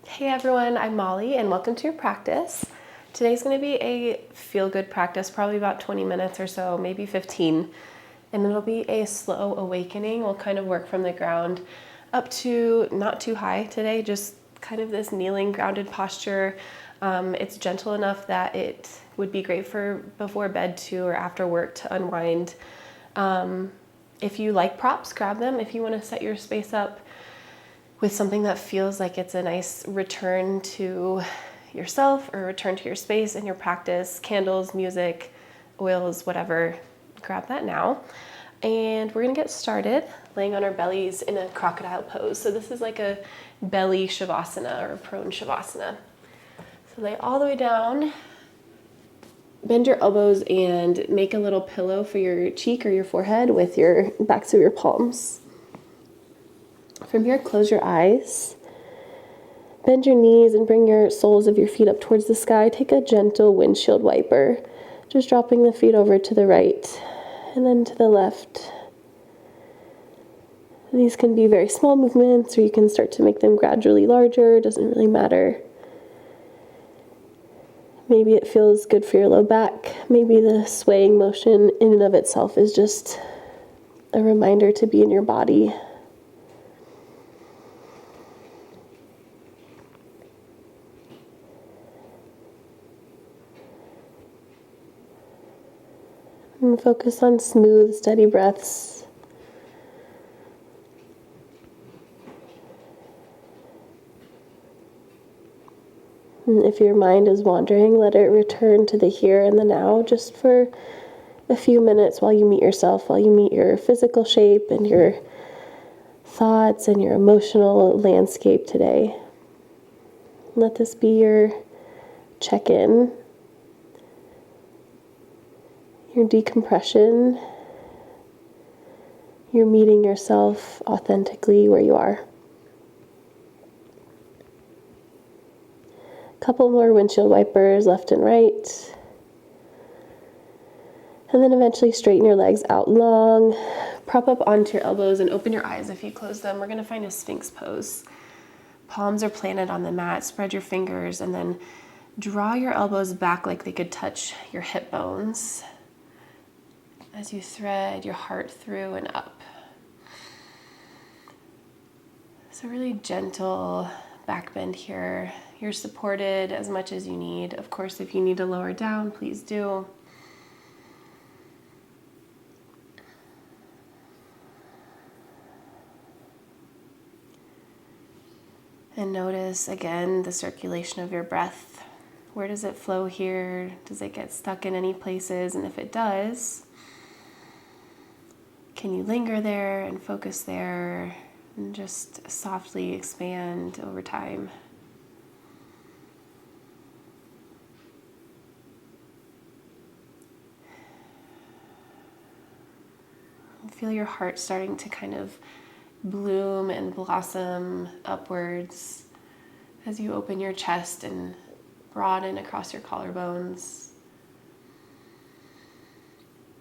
Hey everyone, I'm Molly and welcome to your practice. Today's going to be a feel-good practice, probably about 20 minutes or so, maybe 15. And it'll be a slow awakening. We'll kind of work from the ground up to not too high today, just kind of this kneeling, grounded posture. It's gentle enough that it would be great for before bed too or after work to unwind. If you like props, grab them. If you want to set your space up with something that feels like it's a nice return to yourself or return to your space and your practice, candles, music, oils, whatever, grab that now. And we're gonna get started laying on our bellies in a crocodile pose. So this is like a belly shavasana or a prone shavasana. So lay all the way down, bend your elbows and make a little pillow for your cheek or your forehead with your backs of your palms. From here, close your eyes, bend your knees and bring your soles of your feet up towards the sky. Take a gentle windshield wiper, just dropping the feet over to the right and then to the left. These can be very small movements or you can start to make them gradually larger, it doesn't really matter. Maybe it feels good for your low back. Maybe the swaying motion in and of itself is just a reminder to be in your body. And focus on smooth, steady breaths. And if your mind is wandering, let it return to the here and the now just for a few minutes while you meet yourself, while you meet your physical shape and your thoughts and your emotional landscape today. Let this be your check-in, your decompression. You're meeting yourself authentically where you are. A couple more windshield wipers left and right. And then eventually straighten your legs out long. Prop up onto your elbows and open your eyes if you close them. We're going to find a Sphinx pose. Palms are planted on the mat. Spread your fingers and then draw your elbows back like they could touch your hip bones as you thread your heart through and up. So really gentle back bend here. You're supported as much as you need. Of course, if you need to lower down, please do. And notice again the circulation of your breath. Where does it flow here? Does it get stuck in any places? And if it does, can you linger there and focus there and just softly expand over time? Feel your heart starting to kind of bloom and blossom upwards as you open your chest and broaden across your collarbones.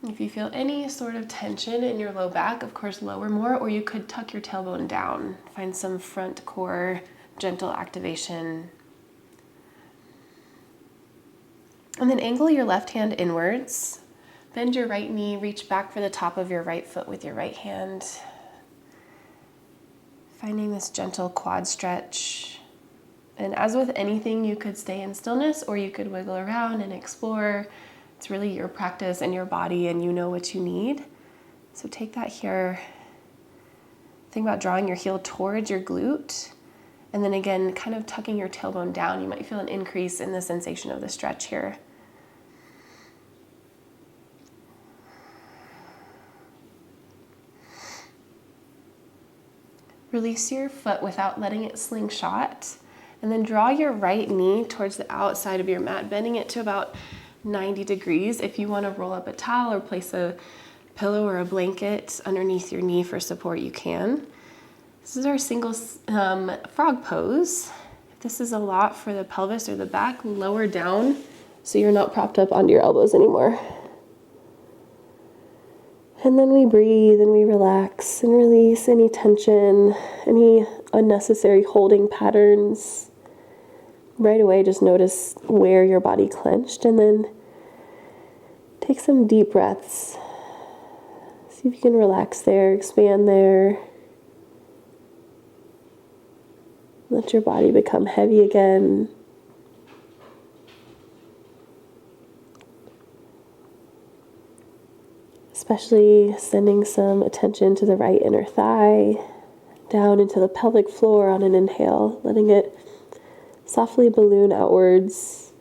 If you feel any sort of tension in your low back, of course, lower more, or you could tuck your tailbone down. Find some front core gentle activation. And then angle your left hand inwards. Bend your right knee, reach back for the top of your right foot with your right hand. Finding this gentle quad stretch. And as with anything, you could stay in stillness or you could wiggle around and explore. It's really your practice and your body and you know what you need. So take that here. Think about drawing your heel towards your glute. And then again, kind of tucking your tailbone down. You might feel an increase in the sensation of the stretch here. Release your foot without letting it slingshot. And then draw your right knee towards the outside of your mat, bending it to about 90 degrees. If you want to roll up a towel or place a pillow or a blanket underneath your knee for support, you can. This is our single frog pose. If this is a lot for the pelvis or the back, lower down so you're not propped up onto your elbows anymore. And then we breathe and we relax and release any tension, any unnecessary holding patterns. right away, just notice where your body clenched, and then take some deep breaths. See if you can relax there, expand there. Let your body become heavy again. Especially sending some attention to the right inner thigh, down into the pelvic floor on an inhale, letting it softly balloon outwards.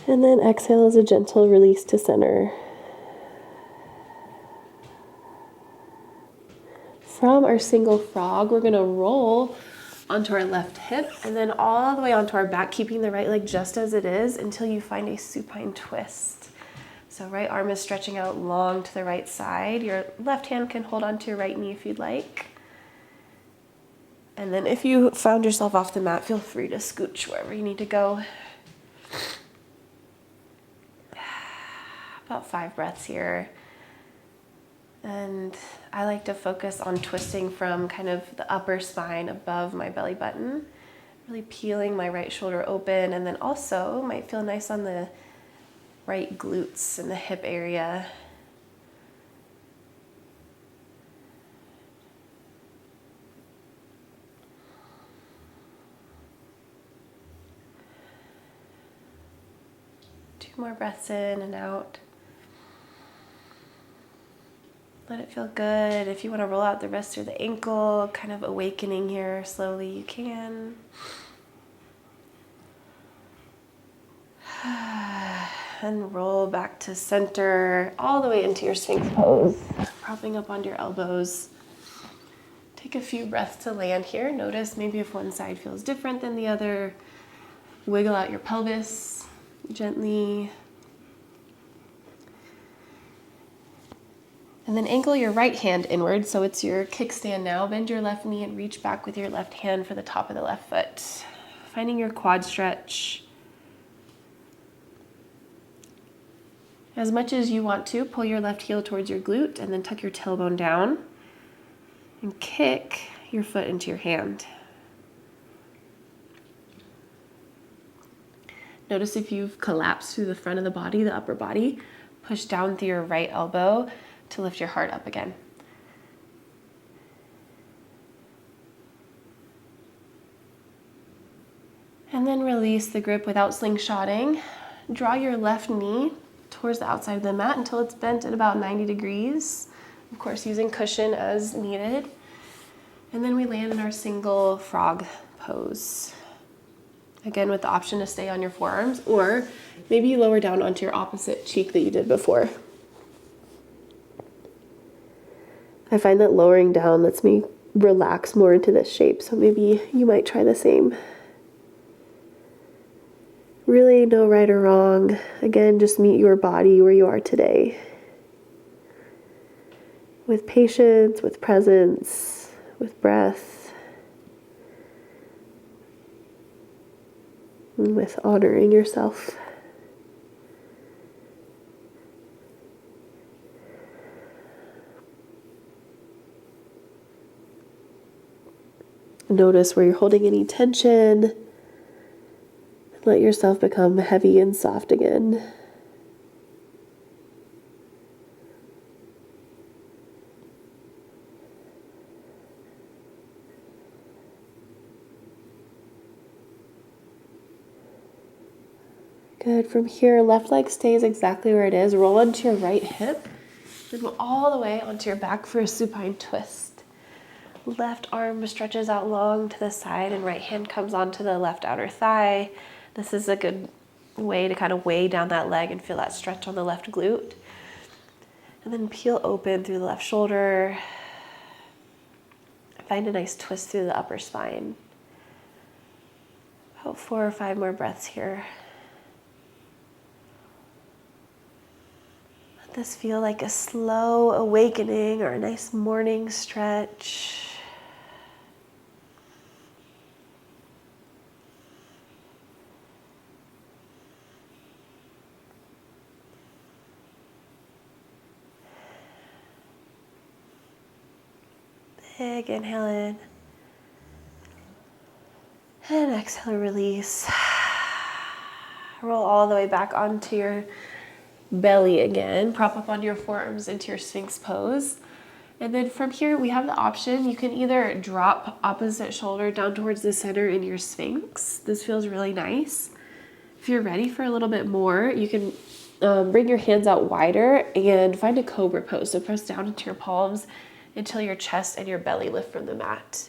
And then exhale as a gentle release to center. From our single frog, we're going to roll onto our left hip and then all the way onto our back, keeping the right leg just as it is until you find a supine twist. So right arm is stretching out long to the right side. Your left hand can hold onto your right knee if you'd like. And then if you found yourself off the mat, feel free to scooch wherever you need to go. About 5 breaths here. And I like to focus on twisting from kind of the upper spine above my belly button, really peeling my right shoulder open, and then also might feel nice on the right glutes and the hip area. Two more breaths in and out. Let it feel good. If you want to roll out the wrist or the ankle, kind of awakening here slowly, you can. And roll back to center, all the way into your Sphinx pose, propping up onto your elbows. Take a few breaths to land here. Notice maybe if one side feels different than the other. Wiggle out your pelvis gently. And then angle your right hand inward, so it's your kickstand now. Bend your left knee and reach back with your left hand for the top of the left foot. Finding your quad stretch. As much as you want to, pull your left heel towards your glute and then tuck your tailbone down and kick your foot into your hand. Notice if you've collapsed through the front of the body, the upper body, push down through your right elbow to lift your heart up again. And then release the grip without slingshotting. Draw your left knee towards the outside of the mat until it's bent at about 90 degrees. Of course, using cushion as needed. And then we land in our single frog pose. Again, with the option to stay on your forearms, or maybe you lower down onto your opposite cheek that you did before. I find that lowering down lets me relax more into this shape, so maybe you might try the same. Really, no right or wrong. Again, just meet your body where you are today. With patience, with presence, with breath, and with honoring yourself. Notice where you're holding any tension. Let yourself become heavy and soft again. Good. From here, left leg stays exactly where it is. Roll onto your right hip. Then go all the way onto your back for a supine twist. Left arm stretches out long to the side and right hand comes onto the left outer thigh. This is a good way to kind of weigh down that leg and feel that stretch on the left glute. And then peel open through the left shoulder. Find a nice twist through the upper spine. About 4 or 5 more breaths here. Let this feel like a slow awakening or a nice morning stretch. Big inhale in. And exhale, release. Roll all the way back onto your belly again. Prop up on your forearms into your Sphinx pose. And then from here, we have the option. You can either drop opposite shoulder down towards the center in your Sphinx. This feels really nice. If you're ready for a little bit more, you can bring your hands out wider and find a cobra pose. So press down into your palms until your chest and your belly lift from the mat.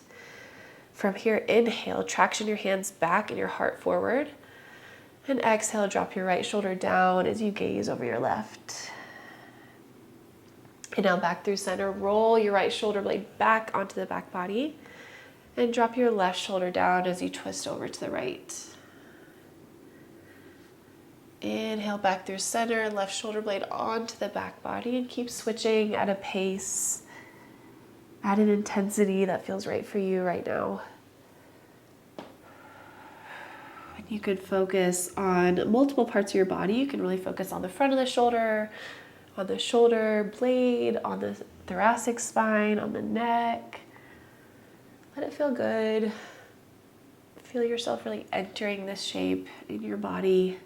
From here, inhale, traction your hands back and your heart forward. And exhale, drop your right shoulder down as you gaze over your left. And now back through center, roll your right shoulder blade back onto the back body and drop your left shoulder down as you twist over to the right. Inhale back through center, left shoulder blade onto the back body, and keep switching at a pace, at an intensity that feels right for you right now. And you could focus on multiple parts of your body. You can really focus on the front of the shoulder, on the shoulder blade, on the thoracic spine, on the neck. Let it feel good. Feel yourself really entering this shape in your body.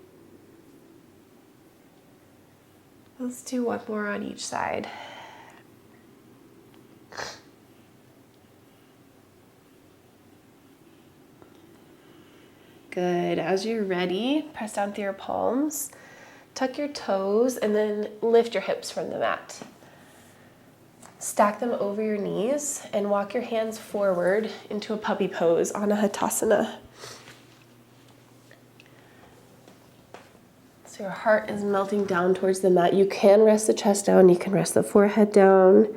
Let's do one more on each side. Good. As you're ready, press down through your palms, tuck your toes, and then lift your hips from the mat. Stack them over your knees and walk your hands forward into a puppy pose, Anahatasana. So your heart is melting down towards the mat. You can rest the chest down, you can rest the forehead down,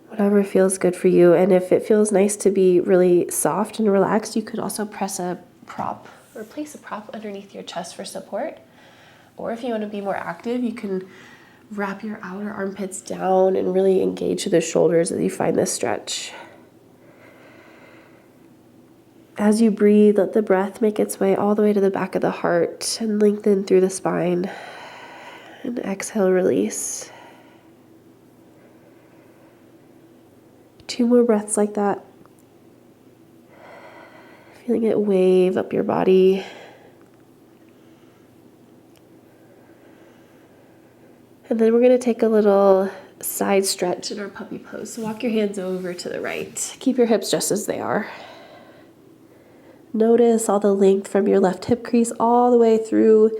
whatever feels good for you. And if it feels nice to be really soft and relaxed, you could also press a prop or place a prop underneath your chest for support. Or if you want to be more active, you can wrap your outer armpits down and really engage the shoulders as you find this stretch. As you breathe, let the breath make its way all the way to the back of the heart and lengthen through the spine. And exhale, release. 2 more breaths like that. Feeling it wave up your body. And then we're going to take a little side stretch in our puppy pose. So walk your hands over to the right. Keep your hips just as they are. Notice all the length from your left hip crease all the way through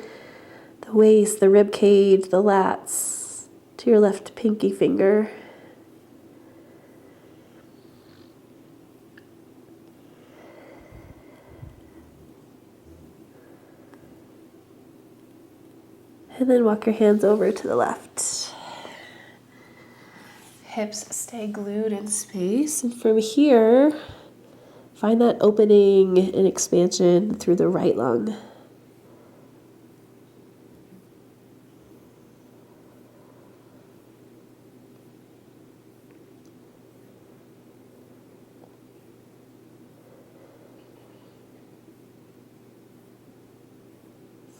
the waist, the rib cage, the lats, to your left pinky finger. And then walk your hands over to the left. Hips stay glued in space. And from here, find that opening and expansion through the right lung.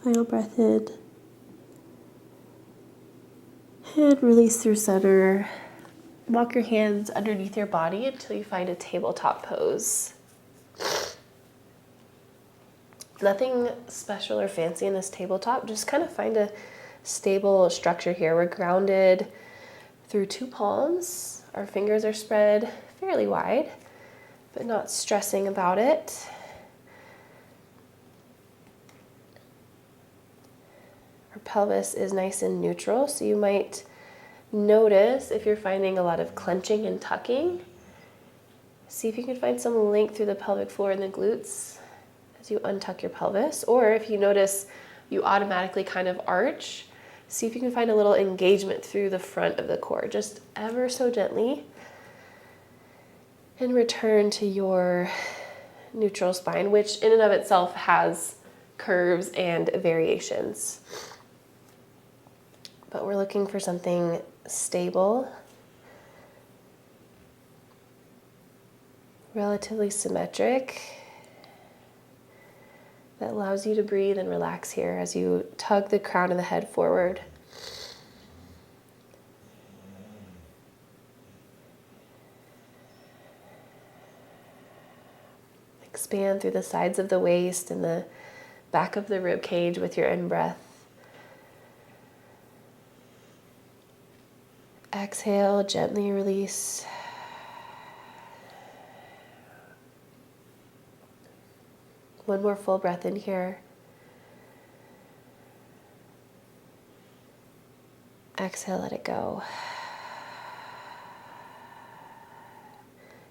Final breath in. And release through center. Walk your hands underneath your body until you find a tabletop pose. Nothing special or fancy in this tabletop, just kind of find a stable structure here. We're grounded through 2 palms. Our fingers are spread fairly wide, but not stressing about it. Our pelvis is nice and neutral, so you might notice if you're finding a lot of clenching and tucking. See if you can find some length through the pelvic floor and the glutes as you untuck your pelvis. Or if you notice you automatically kind of arch, see if you can find a little engagement through the front of the core, just ever so gently. And return to your neutral spine, which in and of itself has curves and variations. But we're looking for something stable, relatively symmetric, that allows you to breathe and relax here as you tug the crown of the head forward. Expand through the sides of the waist and the back of the rib cage with your in-breath. Exhale, gently release. One more full breath in here. Exhale, let it go.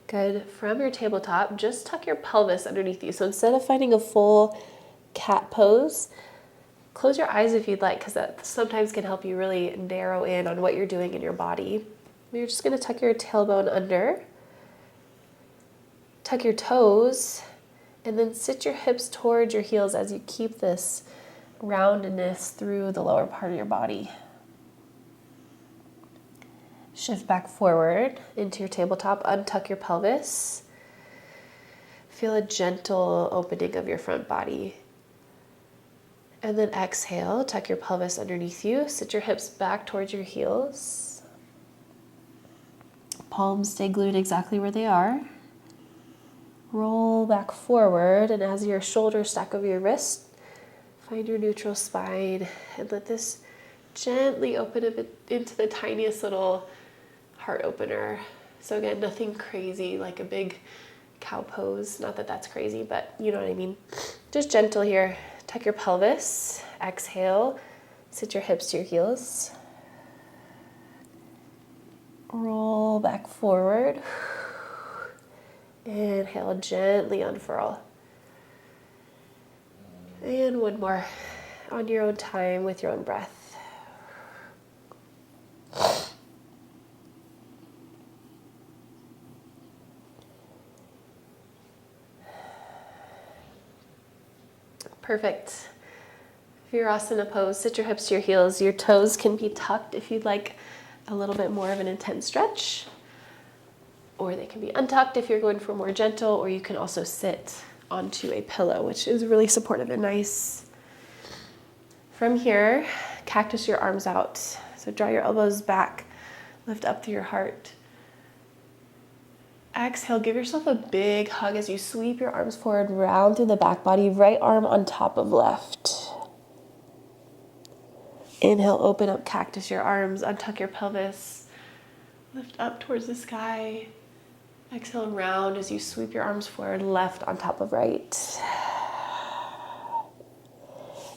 Good. From your tabletop, just tuck your pelvis underneath you. So instead of finding a full cat pose, close your eyes if you'd like, because that sometimes can help you really narrow in on what you're doing in your body. You're just going to tuck your tailbone under, tuck your toes, and then sit your hips towards your heels as you keep this roundedness through the lower part of your body. Shift back forward into your tabletop, untuck your pelvis. Feel a gentle opening of your front body. And then exhale, tuck your pelvis underneath you, sit your hips back towards your heels. Palms stay glued exactly where they are. Roll back forward, and as your shoulders stack over your wrist, find your neutral spine and let this gently open a bit into the tiniest little heart opener. So again, nothing crazy like a big cow pose. Not that that's crazy, but you know what I mean. Just gentle here. Tuck your pelvis. Exhale. Sit your hips to your heels. Roll back forward. Inhale, gently unfurl. And one more on your own time with your own breath. Perfect. Virasana pose, sit your hips to your heels. Your toes can be tucked if you'd like a little bit more of an intense stretch, or they can be untucked if you're going for more gentle, or you can also sit onto a pillow, which is really supportive and nice. From here, cactus your arms out. So draw your elbows back, lift up through your heart. Exhale, give yourself a big hug as you sweep your arms forward, round through the back body, right arm on top of left. Inhale, open up, cactus your arms, untuck your pelvis, lift up towards the sky. Exhale, round as you sweep your arms forward, left on top of right.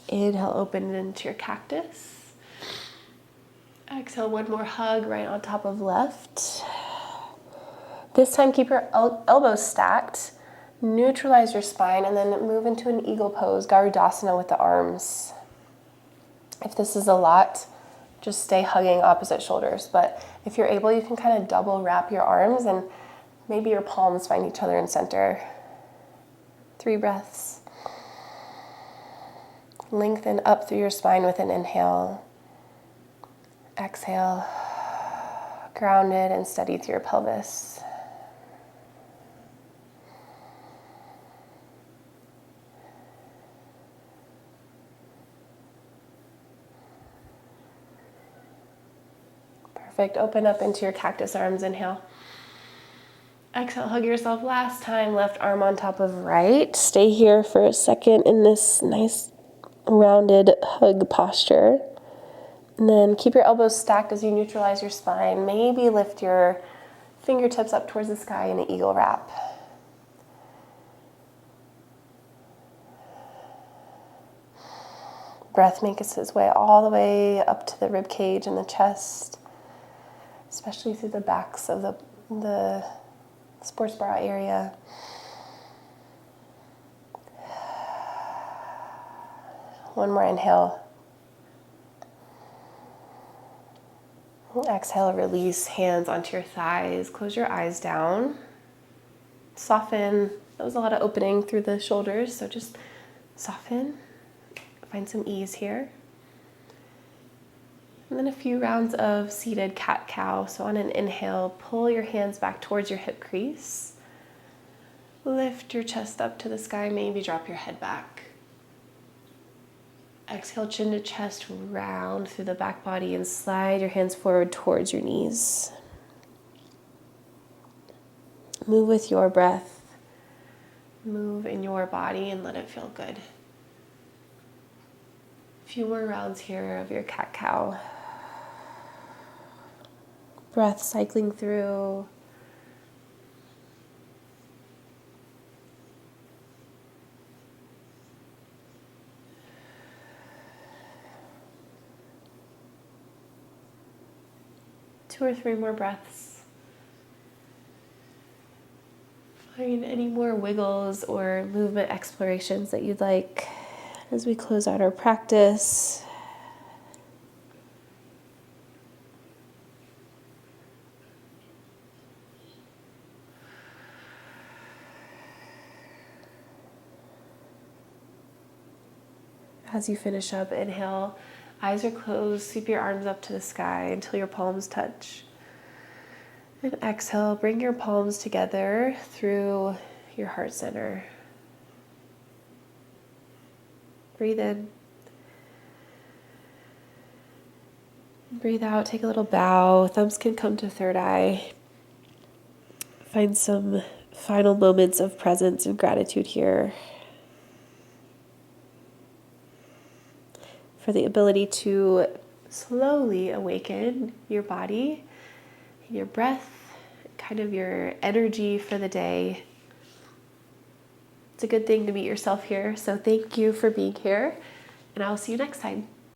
Inhale, open into your cactus. Exhale, one more hug right on top of left. This time, keep your elbows stacked, neutralize your spine, and then move into an eagle pose, Garudasana with the arms. If this is a lot, just stay hugging opposite shoulders. But if you're able, you can kind of double wrap your arms and maybe your palms find each other in center. 3 breaths. Lengthen up through your spine with an inhale. Exhale. Grounded and steady through your pelvis. Perfect. Open up into your cactus arms. Inhale. Exhale, hug yourself last time. Left arm on top of right. Stay here for a second in this nice rounded hug posture. And then keep your elbows stacked as you neutralize your spine. Maybe lift your fingertips up towards the sky in an eagle wrap. Breath makes its way all the way up to the rib cage and the chest, especially through the backs of the sports bra area. One more inhale. Exhale, release hands onto your thighs. Close your eyes down. Soften. That was a lot of opening through the shoulders, so just soften. Find some ease here. And then a few rounds of seated cat-cow. So on an inhale, pull your hands back towards your hip crease. Lift your chest up to the sky, maybe drop your head back. Exhale, chin to chest, round through the back body and slide your hands forward towards your knees. Move with your breath. move in your body and let it feel good. A few more rounds here of your cat-cow. Breath cycling through. Two or three more breaths. Find any more wiggles or movement explorations that you'd like as we close out our practice. As you finish up, inhale, eyes are closed, sweep your arms up to the sky until your palms touch. And exhale, bring your palms together through your heart center. Breathe in. Breathe out, take a little bow. Thumbs can come to third eye. Find some final moments of presence and gratitude here for the ability to slowly awaken your body, your breath, kind of your energy for the day. It's a good thing to meet yourself here, so thank you for being here, and I'll see you next time.